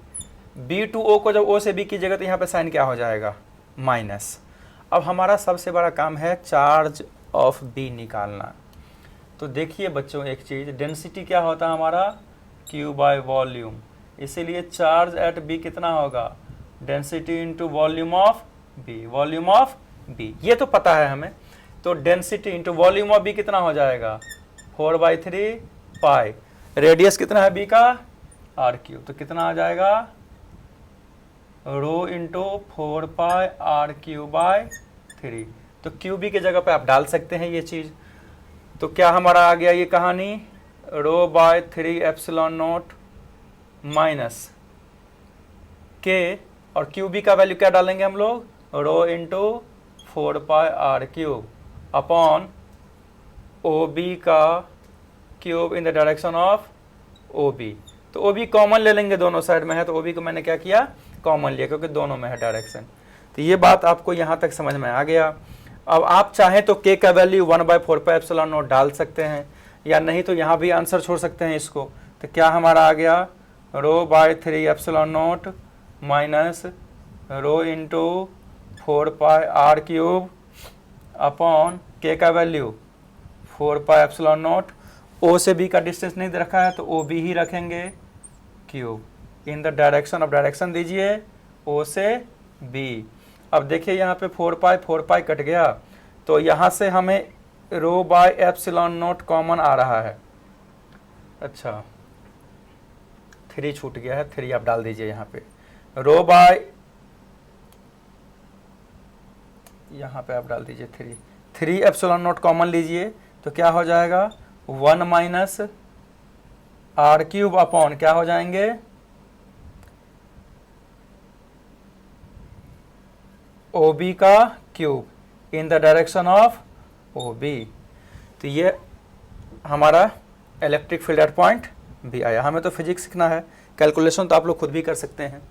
B टू O को जब O से B की जगह, तो यहाँ पे साइन क्या हो जाएगा माइनस। अब हमारा सबसे बड़ा काम है चार्ज ऑफ B निकालना। तो देखिए बच्चों एक चीज, डेंसिटी क्या होता है हमारा Q बाय वॉल्यूम, इसीलिए चार्ज एट B कितना होगा density into volume of B, volume of B, ये तो पता है हमें। तो density into volume of B कितना हो जाएगा 4/3 पाई, रेडियस कितना है B का r3, तो कितना आ जाएगा रो इंटू 4 पाई r3/3। तो QB के जगह पे आप डाल सकते हैं ये चीज। तो क्या हमारा आ गया ये कहानी, रो बाय 3 एप्सिलॉन नॉट माइनस के, और QB का वैल्यू क्या डालेंगे हम लोग, रो into 4 pi r3 upon OB का cube in the direction of OB। तो OB कॉमन ले लेंगे, दोनों साइड में है, तो OB को मैंने क्या किया कॉमन लिया, क्योंकि दोनों में है डायरेक्शन। तो ये बात आपको यहाँ तक समझ में आ गया। अब आप चाहें तो K का वैल्यू 1/4 पाई एप्सिलॉन नॉट डाल सकते हैं, या नहीं तो यहाँ भी आंसर छोड़ सकते हैं इसको। तो क्या हमारा आ गया rho by 3 epsilon naught minus rho into 4 pi r3 upon K का value 4 pi epsilon naught, O से B का डिस्टेंस नहीं दे रखा है तो OB ही रखेंगे cube in the direction, of direction दीजिए O से B। अब देखिए यहाँ पे 4 पाई कट गया, तो यहाँ से हमें रो बाय एप्सिलॉन नॉट कॉमन आ रहा है। अच्छा 3 छूट गया है, 3 आप डाल दीजिए यहाँ पे, रो बाय यहाँ पे आप डाल दीजिए 3 एप्सिलॉन नॉट कॉमन लीजिए, तो क्या हो जाएगा 1 माइनस r3 अपॉन क्या हो जाएंगे OB का cube in the direction of OB। तो ये हमारा इलेक्ट्रिक फील्ड एट पॉइंट भी आया। हमें तो फिजिक्स सीखना है, कैलकुलेशन तो आप लोग खुद भी कर सकते हैं।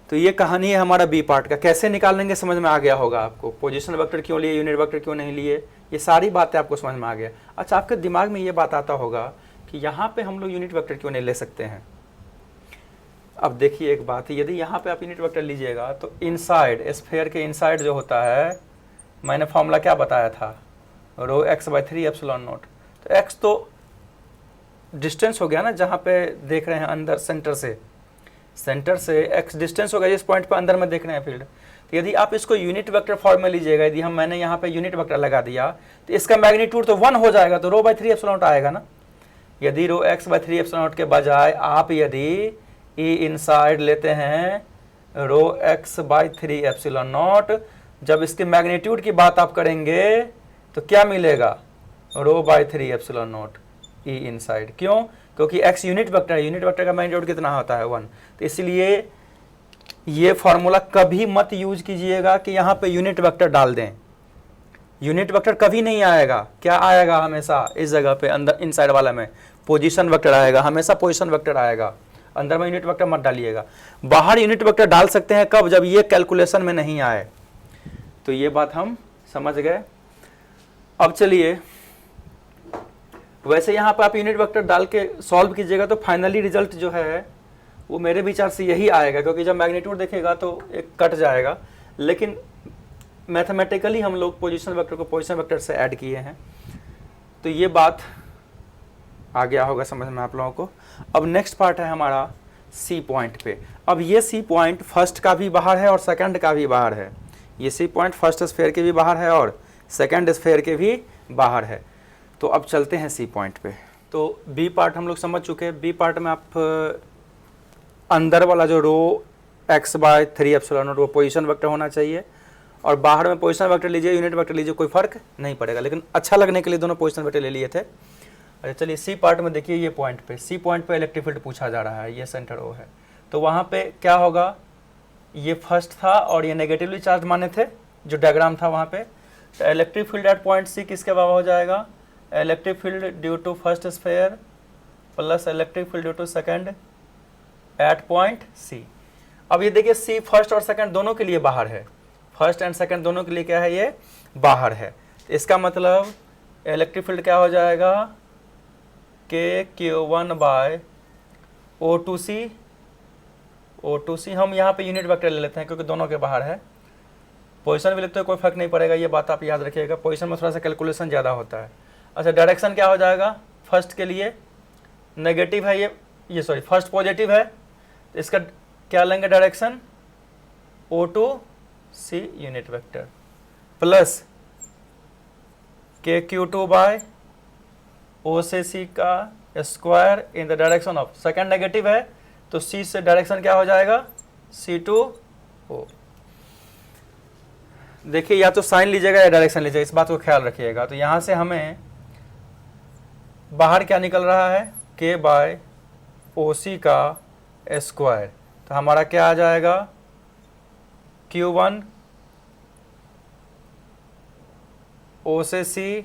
तो ये कहानी है हमारा B पार्ट का, कैसे निकालेंगे समझ में आ गया होगा आपको। पोजीशन वेक्टर क्यों लिए, यूनिट वेक्टर क्यों नहीं लिए, ये सारी बातें आपको समझ में आ गया। अच्छा आपके दिमाग में ये बात आता होगा कि यहाँ पे हम लोग यूनिट वेक्टर क्यों नहीं ले सकते हैं। अब देखिए एक बात है, यदि यहाँ पे आप यूनिट वेक्टर लीजिएगा तो इनसाइड स्फीयर के इनसाइड जो होता है, मैंने फॉर्मूला क्या बताया था रो x/3 एप्सिलॉन नॉट। तो x तो डिस्टेंस हो गया ना, जहाँ पे देख रहे हैं अंदर सेंटर से x डिस्टेंस हो गया, जिस पॉइंट पे अंदर में देख रहे हैं फील्ड। तो यदि आप इसको यूनिट वेक्टर फॉर्म में लीजिएगा, यदि मैंने यहाँ पे यूनिट वेक्टर लगा दिया तो इसका मैग्नीट्यूड तो 1 हो जाएगा, तो रो बाय 3 एप्सिलॉन नॉट आएगा ना। यदि रो x/3 एप्सिलॉन नॉट के बजाय आप यदि E इनसाइड लेते हैं रो x/3 एप्सिलॉन नॉट, जब इसके मैग्नीट्यूड की बात आप करेंगे तो क्या मिलेगा rho by 3 epsilon naught E inside. क्यों, क्योंकि x यूनिट वेक्टर है, यूनिट वेक्टर का मैग्नीट्यूड कितना होता है 1। तो इसलिए ये फॉर्मूला कभी मत यूज कीजिएगा कि यहाँ पे यूनिट वेक्टर डाल दें, यूनिट वेक्टर कभी नहीं आएगा। क्या आएगा हमेशा इस जगह पे अंदर इनसाइड वाला में पोजीशन वेक्टर आएगा, हमेशा पोजीशन वेक्टर आएगा, अंदर में यूनिट वेक्टर मत डालिएगा। बाहर यूनिट वेक्टर डाल सकते हैं कब, जब ये कैलकुलेशन में नहीं आए। तो ये बात हम समझ गए। अब चलिए, वैसे यहाँ पर आप यूनिट वेक्टर डाल के सॉल्व कीजिएगा तो फाइनली रिजल्ट जो है वो मेरे विचार से यही आएगा, क्योंकि जब मैग्नीट्यूड देखेगा तो एक कट जाएगा, लेकिन मैथमेटिकली हम लोग पोजीशन वेक्टर को पोजीशन वेक्टर से ऐड किए हैं, तो ये बात आ गया होगा समझ में आप लोगों को। अब नेक्स्ट पार्ट है हमारा सी पॉइंट पे। अब ये सी पॉइंट फर्स्ट का भी बाहर है और सेकंड का भी बाहर है। ये सी पॉइंट फर्स्ट स्फेयर के भी बाहर है और सेकंड स्फेयर के भी बाहर है। तो अब चलते हैं सी पॉइंट पे। तो बी पार्ट हम लोग समझ चुके हैं। बी पार्ट में आप अंदर वाला जो रो x/3 एप्सिलॉन नॉट वो पोजीशन वेक्टर होना चाहिए, और बाहर में पोजीशन वेक्टर लीजिए यूनिट वेक्टर लीजिए, कोई फर्क नहीं पड़ेगा, लेकिन अच्छा लगने के लिए दोनों पोजीशन वेक्टर ले लिए थे। अच्छा चलिए, सी पार्ट में देखिए, ये पॉइंट पे, सी पॉइंट पे इलेक्ट्रिक फील्ड पूछा जा रहा है, ये सेंटर ओ है, तो वहाँ पे क्या होगा, ये फर्स्ट था और ये नेगेटिवली चार्ज माने थे जो डायग्राम था वहाँ पे। तो electric field at point C किसके बराबर हो जाएगा, electric field due to first sphere plus electric field due to second at point C. अब ये देखिए, सी फर्स्ट और सेकंड दोनों के लिए बाहर है, फर्स्ट एंड सेकंड दोनों के लिए क्या है, ये बाहर है। इसका मतलब इलेक्ट्रिक फील्ड क्या हो जाएगा, KQ1/O2C। O2C हम यहाँ पे यूनिट वेक्टर ले लेते हैं क्योंकि दोनों के बाहर है। पोजीशन भी लेते हैं कोई फर्क नहीं पड़ेगा, ये बात आप याद रखिएगा, पोजीशन में थोड़ा सा कैलकुलेशन ज़्यादा होता है। अच्छा, डायरेक्शन क्या हो जाएगा, फर्स्ट के लिए नेगेटिव है ये सॉरी फर्स्ट पॉजिटिव है, तो इसका क्या लेंगे direction, O2C unit vector plus KQ2/O से C का square in the direction of, second negative है तो C से डायरेक्शन क्या हो जाएगा, C2O। देखिए, या तो साइन लीजिएगा या डायरेक्शन लीजिएगा, इस बात को ख्याल रखिएगा। तो यहाँ से हमें बाहर क्या निकल रहा है, K/OC का स्क्वायर, तो हमारा क्या आ जाएगा, Q1 O से C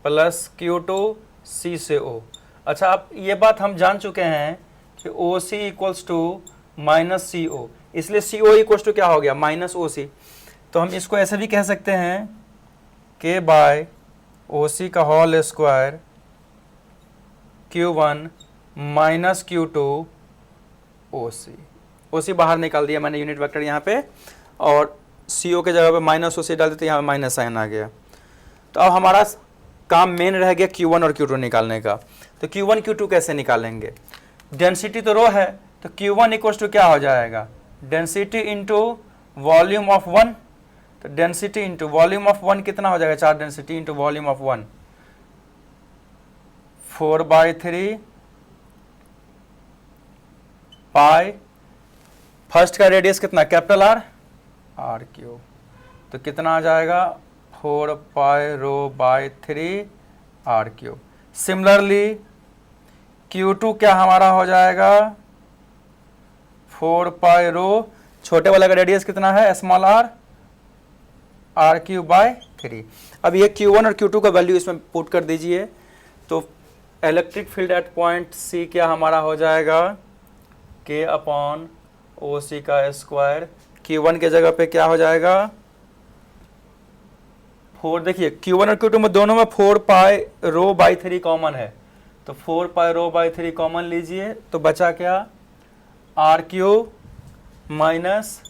प्लस Q2 C से O। अच्छा, अब ये बात हम जान चुके हैं कि OC equals to minus CO, इसलिए CO इक्वल्स टू क्या हो गया, माइनस OC। तो हम इसको ऐसे भी कह सकते हैं, K/OC का whole square Q1 minus Q2 OC। OC बाहर निकाल दिया मैंने यूनिट वेक्टर यहाँ पे, और CO के जगह पे माइनस OC डाल देते, यहाँ पे माइनस साइन आ गया। तो अब हमारा काम मेन रह गया Q1 और Q2 निकालने का। तो Q1 Q2 कैसे निकालेंगे, डेंसिटी तो रो है, तो Q1 इक्वल्स टू क्या हो जाएगा, डेंसिटी इंटू वॉल्यूम ऑफ 1। तो डेंसिटी इंटू वॉल्यूम ऑफ 1 कितना हो जाएगा, charge density into volume of 1, 4/3 pi, first का रेडियस कितना, कैपिटल R3, तो कितना आ जाएगा, 4πρ/3 R3। सिमिलरली Q2 क्या हमारा हो जाएगा, 4πρ, छोटे वाला का रेडियस कितना है, स्मॉल R3/3। अब ये Q1 और Q2 का वैल्यू इसमें पुट कर दीजिए, तो electric field at point C क्या हमारा हो जाएगा, K/OC का स्क्वायर, Q1 के जगह पे क्या हो जाएगा 4, देखिए Q1 और Q2 में दोनों में 4πρ/3 कॉमन है, तो 4πρ/3 कॉमन लीजिए, तो बचा क्या, R3 माइनस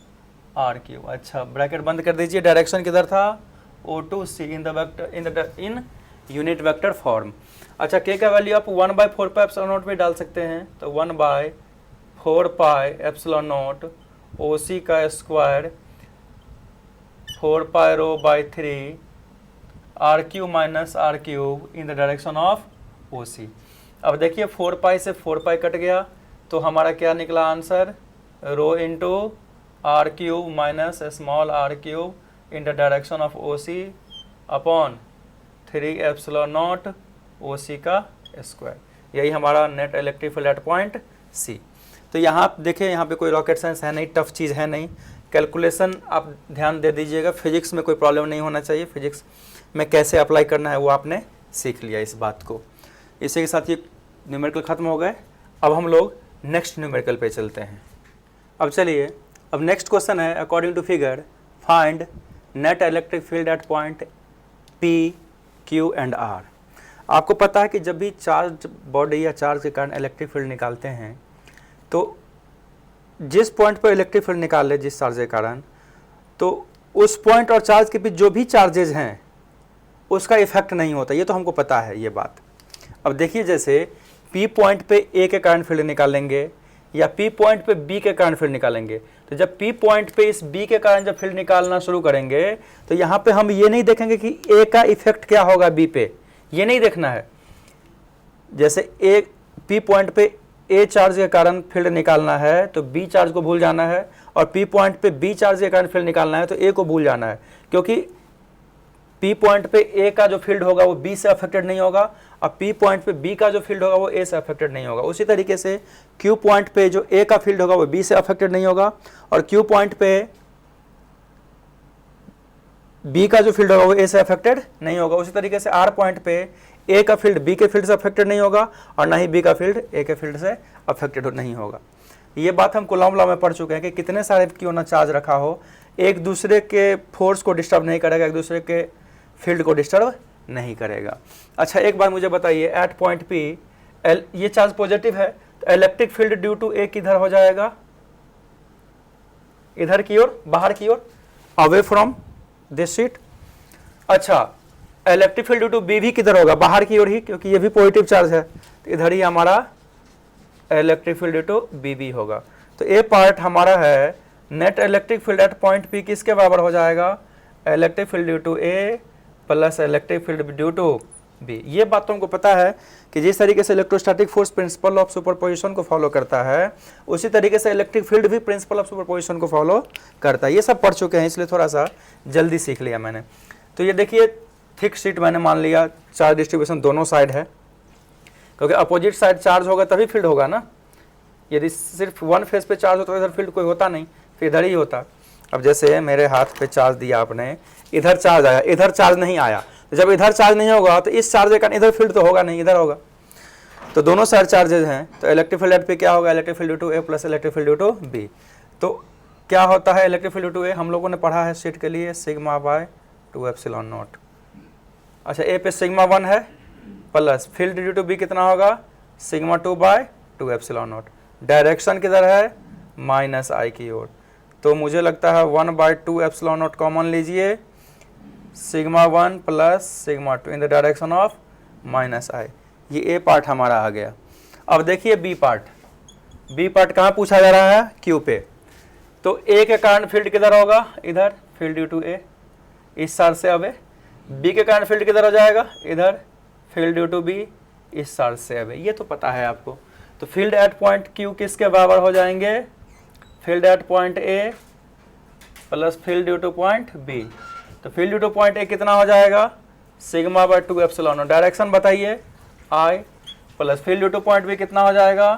R3। अच्छा, ब्रैकेट बंद कर दीजिए, डायरेक्शन किधर था, O2C in the vector in unit vector form. अच्छा, K का वैल्यू आप 1/4 एप्सिलॉन नॉट में डाल सकते हैं, तो 1/4 एप्सिलॉन नॉट OC का square 4πρ/3 R3 minus R3 in the direction of OC। अब देखिए 4π से 4π कट गया, तो हमारा क्या निकला answer, rho into R3 minus small R3 in the direction of OC upon 3 epsilon naught OC का स्क्वायर। यही हमारा net electric field at point C। तो यहाँ आप देखिए, यहाँ पे कोई रॉकेट साइंस है नहीं, टफ चीज़ है नहीं, कैलकुलेशन आप ध्यान दे दीजिएगा, फिजिक्स में कोई प्रॉब्लम नहीं होना चाहिए, फिजिक्स में कैसे अप्लाई करना है वो आपने सीख लिया इस बात को। इसी के साथ ये न्यूमेरिकल ख़त्म हो गए। अब हम लोग नेक्स्ट न्यूमेरिकल पे चलते हैं। अब चलिए, अब नेक्स्ट क्वेश्चन है, according to figure find net electric field at point P Q and R। आपको पता है कि जब भी चार्ज बॉडी या चार्ज के कारण इलेक्ट्रिक फील्ड निकालते हैं तो जिस पॉइंट पर इलेक्ट्रिक फील्ड निकाल ले जिस चार्ज के कारण, तो उस पॉइंट और चार्ज के बीच जो भी चार्जेज हैं उसका इफेक्ट नहीं होता, ये तो हमको पता है ये बात। अब देखिए जैसे P पॉइंट पे A के कारण फील्ड निकालेंगे या P पॉइंट पे B के कारण फील्ड निकालेंगे, तो जब P पॉइंट पे इस B के कारण जब फील्ड निकालना शुरू करेंगे तो यहाँ पे हम ये नहीं देखेंगे कि A का इफेक्ट क्या होगा B पे, ये नहीं देखना है। जैसे P पॉइंट पे A चार्ज के कारण फील्ड निकालना है तो B चार्ज को भूल जाना है, और P पॉइंट पे B चार्ज के कारण फील्ड निकालना है तो A को भूल जाना है, क्योंकि P पॉइंट पे A का जो फील्ड होगा वो B से अफेक्टेड नहीं होगा, और P पॉइंट पे B का जो फील्ड होगा वो A से अफेक्टेड नहीं होगा। उसी तरीके से Q पॉइंट पे जो A का फील्ड होगा वो B से अफेक्टेड नहीं होगा, और Q पॉइंट पे B का जो फील्ड होगा वो A से अफेक्टेड नहीं होगा। उसी तरीके से R पॉइंट पे A का फील्ड B के फील्ड से अफेक्टेड नहीं होगा, और ना ही B का फील्ड A के फील्ड से अफेक्टेड नहीं होगा। ये बात हम कूलॉम लॉ में पढ़ चुके हैं कि कितने सारे क्यों ना चार्ज रखा हो, एक दूसरे के फोर्स को डिस्टर्ब नहीं करेगा, एक दूसरे के फील्ड को डिस्टर्ब नहीं करेगा। अच्छा एक बात मुझे बताइए, एट पॉइंट P ये चार्ज पॉजिटिव है तो electric field due to A किधर हो जाएगा, इधर की ओर, बाहर की ओर, अवे फ्रॉम दिस शीट। अच्छा electric field due to B भी किधर होगा, बाहर की ओर ही, क्योंकि ये भी पॉजिटिव चार्ज है, तो इधर ही हमारा electric field due to B भी होगा। तो ए पार्ट हमारा है net electric field at point P किसके बराबर हो जाएगा, electric field due to A plus electric field due to B। ये बात तुमको पता है कि जिस तरीके से electrostatic force principle of superposition को फॉलो करता है, उसी तरीके से इलेक्ट्रिक फील्ड भी प्रिंसिपल ऑफ सुपरपोजिशन को फॉलो करता है। ये सब पढ़ चुके हैं, इसलिए थोड़ा सा जल्दी सीख लिया मैंने। तो ये देखिए थिक शीट मैंने मान लिया, चार्ज डिस्ट्रीब्यूशन दोनों साइड है, क्योंकि अपोजिट साइड चार्ज होगा तभी फील्ड होगा ना। यदि सिर्फ वन फेस पे चार्ज होता तो इधर फील्ड कोई होता नहीं, फिर इधर ही होता। अब जैसे मेरे हाथ पे चार्ज दिया आपने, इधर चार्ज आया, इधर चार्ज नहीं आया, तो जब इधर चार्ज नहीं होगा तो इस चार्ज के कारण इधर फील्ड तो होगा नहीं, इधर होगा। तो दोनों साइड चार्जेज हैं, तो इलेक्ट्रिक फील्ड पे क्या होगा, electric field due to A plus electric field due to B। तो क्या होता है electric field due to A, हम लोगों ने पढ़ा है शीट के लिए सिग्मा बाय 2 एप्सिलॉन नॉट। अच्छा A पे सिग्मा 1 है plus field due to B कितना होगा, sigma 2 by 2 epsilon naught. Direction किधर है, माइनस I की ओर, तो मुझे लगता है 1 बाय 2 एप्सिलॉन नॉट कॉमन लीजिए, sigma 1 plus sigma 2 in the direction of minus I। ये A पार्ट हमारा आ गया। अब देखिए B पार्ट कहाँ पूछा जा रहा है, Q पे। तो A के कारण फील्ड किधर होगा, इधर फील्ड ड्यू टू A, इस चार्ज से अवे। B के कारण फील्ड किधर हो जाएगा, इधर फील्ड ड्यू टू B, इस चार्ज से अवे। ये तो पता है आपको। तो फील्ड एट पॉइंट Q किसके बराबर हो जाएंगे, field at point A plus field due two point B। तो field due two point A कितना हो जाएगा, sigma by 2 epsilon naught. Direction बताइए I plus field due two point B कितना हो जाएगा,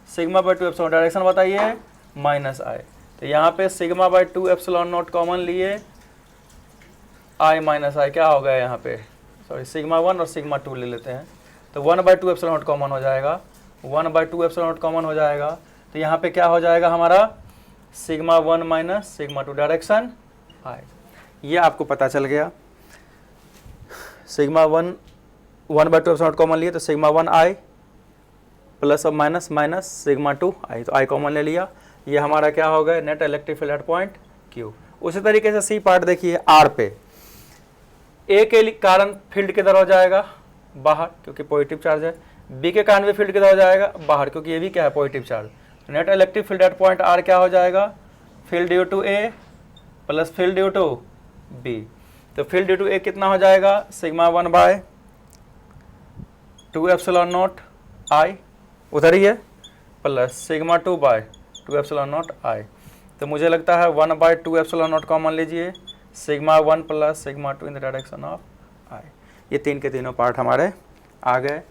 सिग्मा बाय 2 एप्सिलॉन। डायरेक्शन बताइए minus I। तो यहाँ पे sigma by 2 epsilon naught common लिए, I माइनस I क्या हो गया यहाँ पे, सॉरी सिग्मा 1 और सिग्मा 2 ले लेते हैं, तो 1 बाय 2 एप्सिलॉन नॉट कॉमन हो जाएगा, 1 बाय 2 एप्सिलॉन नॉट कॉमन हो जाएगा। तो यहाँ पे क्या हो जाएगा हमारा, sigma 1 minus sigma 2, direction I। ये आपको पता चल गया। Sigma 1 by 2 epsilon naught common लिए तो सिग्मा 1 I प्लस और माइनस माइनस सिग्मा 2 I, तो I कॉमन ले लिया। ये हमारा क्या हो गया, net electric field at point Q। उसी तरीके से C पार्ट देखिए R पे, A के कारण फील्ड किधर हो जाएगा, बाहर, क्योंकि पॉजिटिव चार्ज है। B के कारण भी फील्ड किधर हो जाएगा, बाहर, क्योंकि ये भी क्या है, positive charge. Net electric field at point R क्या हो जाएगा, field due to A plus field due to B। तो फील्ड ड्यू टू A कितना हो जाएगा, sigma 1 by 2 epsilon naught I, उधर ही है, plus sigma 2 by 2 epsilon naught I। तो मुझे लगता है 1 बाय 2 एप्सिलॉन नॉट कॉमन लीजिए, sigma 1 plus sigma 2 in the direction of I। ये तीन के तीनों पार्ट हमारे आ गए।